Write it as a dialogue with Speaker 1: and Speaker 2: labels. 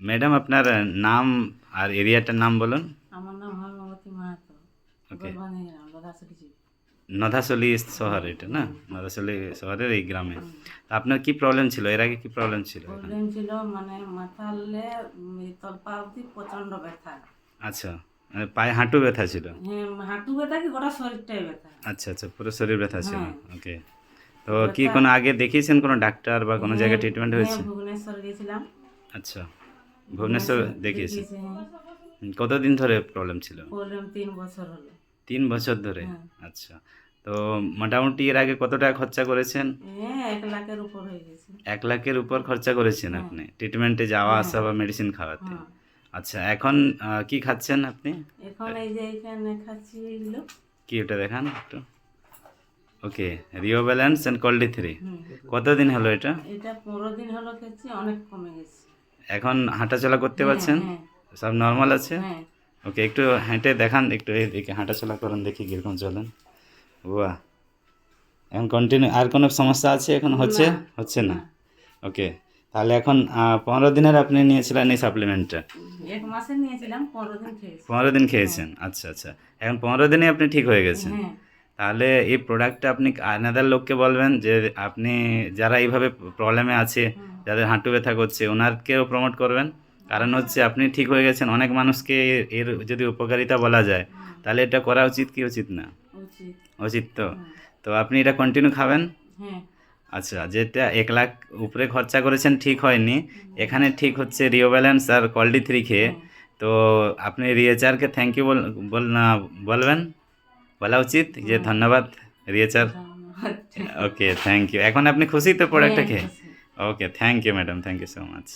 Speaker 1: Madam আপনার নাম আর এরিয়াটার নাম বলুন।
Speaker 2: আমার নাম হেমাবতী মাহাতো,
Speaker 1: ওকে,
Speaker 2: গোলবানি গ্রাম, লোধাশুলি জি।
Speaker 1: নধাশলী শহর
Speaker 2: হুম,
Speaker 1: এটা না?
Speaker 2: হুম,
Speaker 1: নধাশলী শহরের এই গ্রামে।
Speaker 2: হুম।
Speaker 1: তা আপনার কি প্রবলেম ছিল? এর আগে কি প্রবলেম ছিল এখানে?
Speaker 2: প্রবলেম ছিল মানে মাথালে এই তলপা অবধি প্রচণ্ড ব্যথা।
Speaker 1: আচ্ছা, মানে পায়ে হাঁটু ব্যথা ছিল?
Speaker 2: হ্যাঁ, হাঁটু ব্যথা কি গোটা শরীরটাই ব্যথা।
Speaker 1: আচ্ছা, আচ্ছা, পুরো শরীর ব্যথা ছিল।
Speaker 2: হ্যাঁ,
Speaker 1: ওকে। তো কি
Speaker 2: ব্যথা।
Speaker 1: কোনো আগে দেখিয়েছেন কোনো ডাক্তার বা কোনো
Speaker 2: হ্যাঁ,
Speaker 1: জায়গায় ট্রিটমেন্ট
Speaker 2: হ্যাঁ,
Speaker 1: হয়েছে?
Speaker 2: ভুবনেশ্বর গেছিলাম।
Speaker 1: আচ্ছা, ভুবনেশ্বর
Speaker 2: ভুবনেশ্বর
Speaker 1: দেখিয়েছেন।
Speaker 2: দেখিয়েছে, হ্যাঁ।
Speaker 1: কতদিন ধরে প্রবলেম ছিল?
Speaker 2: প্রবলেম 3 বছর হলো।
Speaker 1: ৩ বছর ধরে?
Speaker 2: হ্যাঁ,
Speaker 1: আচ্ছা। তো মোটামুটি এর আগে কত টাকা খরচা করেছেন?
Speaker 2: হ্যাঁ, 1 লাখের উপর হয়ে গেছে।
Speaker 1: ১ লাখের উপর খরচা করেছেন
Speaker 2: হ্যাঁ,
Speaker 1: আপনি ট্রিটমেন্টে যাওয়া
Speaker 2: হ্যাঁ,
Speaker 1: আসা বা মেডিসিন খাওয়াতে।
Speaker 2: হ্যাঁ।
Speaker 1: আচ্ছা, এখন কি খাচ্ছেন আপনি?
Speaker 2: এখন
Speaker 1: আ
Speaker 2: এই যে এখানে খাচ্ছি এগুলো।
Speaker 1: কি ওটা দেখান একটু। ওকে, রিও ব্যালেন্স অ্যান্ড কোল্ড-ডি 3।
Speaker 2: হুম,
Speaker 1: কতদিন হলো এটা?
Speaker 2: এটা 15 দিন হলো খাচ্ছি, অনেক কমে গেছে।
Speaker 1: এখন হাঁটাচলা করতে
Speaker 2: হ্যাঁ,
Speaker 1: পারছেন?
Speaker 2: হ্যাঁ,
Speaker 1: সব নরমাল আছে?
Speaker 2: হ্যাঁ।
Speaker 1: ওকে, একটু হেঁটে দেখান, একটু এইদিকে হাঁটাচলা করুন দেখি কীরকম চলেন। বাহ! এখন কন্টিনিউ আর কোনো সমস্যা আছে এখন হচ্ছে?
Speaker 2: না,
Speaker 1: হচ্ছে না?
Speaker 2: না।
Speaker 1: ওকে, তাহলে এখন ১৫ দিনের আপনি নিয়েছিলেন এই সাপ্লিমেন্টটা।
Speaker 2: 1 মাসে নিয়েছিলাম, 15 দিন খেয়েছি।
Speaker 1: ১৫ দিন
Speaker 2: হ্যাঁ,
Speaker 1: খেয়েছেন। আচ্ছা, আচ্ছা। এখন ১৫ দিনে আপনি ঠিক হয়ে গেছেন।
Speaker 2: হ্যাঁ,
Speaker 1: তাহলে এই প্রোডাক্টটা আপনি আনাদার লোককে বলবেন যে আপনি যারা এইভাবে প্রবলেমে আছে,
Speaker 2: হুম,
Speaker 1: যাদের হাঁটু ব্যথা করছে ওনারকেও প্রমোট করবেন। কারণ হচ্ছে আপনি ঠিক হয়ে গেছেন, অনেক মানুষকে এর যদি উপকারিতা বলা যায়,
Speaker 2: হুম,
Speaker 1: তাহলে এটা করা উচিত কি উচিত না?
Speaker 2: উচিত।
Speaker 1: উচিত তো?
Speaker 2: হুম,
Speaker 1: তো আপনি এটা কন্টিনিউ খাবেন?
Speaker 2: হ্যাঁ,
Speaker 1: আচ্ছা, যেটা ১ লাখ উপরে খরচা করেছেন ঠিক হয়নি,
Speaker 2: হুম,
Speaker 1: এখানে ঠিক হচ্ছে রিও ব্যালেন্স আর কোল্ড-ডি 3 খেয়ে।
Speaker 2: হ্যাঁ,
Speaker 1: তো আপনি রিয়েচারকে থ্যাংক ইউ বল না বলবেন? বলা উচিত যে
Speaker 2: হুম,
Speaker 1: ধন্যবাদ রিয়েচার।
Speaker 2: ধন্যবাদ।
Speaker 1: Okay, thank you. এখন আপনি খুশি তো
Speaker 2: হ্যাঁ,
Speaker 1: প্রোডাক্টটা খেয়ে?
Speaker 2: খুশি।
Speaker 1: Okay, thank you madam, thank you so much.